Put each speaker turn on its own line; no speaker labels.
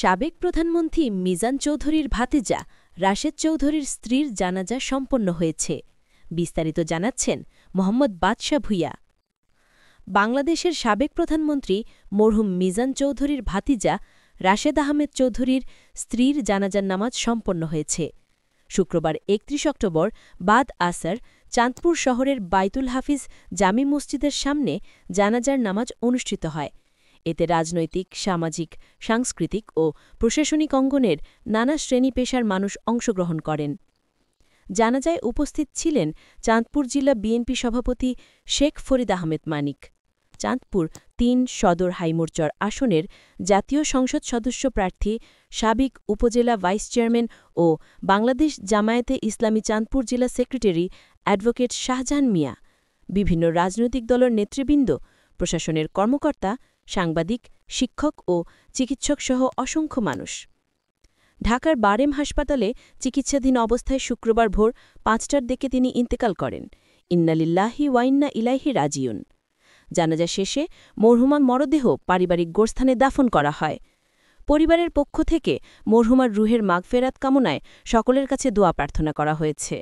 সাবেক প্রধানমন্ত্রী মিজান চৌধুরীর ভাতিজা রাশেদ চৌধুরীর স্ত্রীর জানাজা সম্পন্ন হয়েছে। বিস্তারিত জানাচ্ছেন মোহাম্মদ বাদশা ভূঁইয়া। বাংলাদেশের সাবেক প্রধানমন্ত্রী মরহুম মিজান চৌধুরীর ভাতিজা রাশেদ আহমেদ চৌধুরীর স্ত্রীর জানাজার নামাজ সম্পন্ন হয়েছে। শুক্রবার ৩১ অক্টোবর বাদ আসর চাঁদপুর শহরের বাইতুল হাফিজ জামি মসজিদের সামনে জানাজার নামাজ অনুষ্ঠিত হয়। এতে রাজনৈতিক, সামাজিক, সাংস্কৃতিক ও প্রশাসনিক অঙ্গনের নানা শ্রেণী পেশার মানুষ অংশগ্রহণ করেন। জানাজায় উপস্থিত ছিলেন চাঁদপুর জেলা বিএনপি সভাপতি শেখ ফরিদ আহমেদ মানিক, চাঁদপুর ৩ সদর হাইমোর্চর আসনের জাতীয় সংসদ সদস্য প্রার্থী সাবেক উপজেলা ভাইস চেয়ারম্যান ও বাংলাদেশ জামায়াতে ইসলামী চাঁদপুর জেলা সেক্রেটারি অ্যাডভোকেট শাহজাহান মিয়া, বিভিন্ন রাজনৈতিক দলের নেতৃবৃন্দ, প্রশাসনের কর্মকর্তা, সাংবাদিক, শিক্ষক ও চিকিৎসকসহ অসংখ্য মানুষ। ঢাকার বারেম হাসপাতালে চিকিৎসাধীন অবস্থায় শুক্রবার ভোর ৫টার দিকে তিনি ইন্তেকাল করেন। ইন্না লিল্লাহি ওয়া ইন্না ইলাইহি রাজিউন। জানাজা শেষে মরহুমার মরদেহ পারিবারিক গোরস্থানে দাফন করা হয়। পরিবারের পক্ষ থেকে মরহুমার রুহের মাগফেরাত কামনায় সকলের কাছে দোয়া প্রার্থনা করা হয়েছে।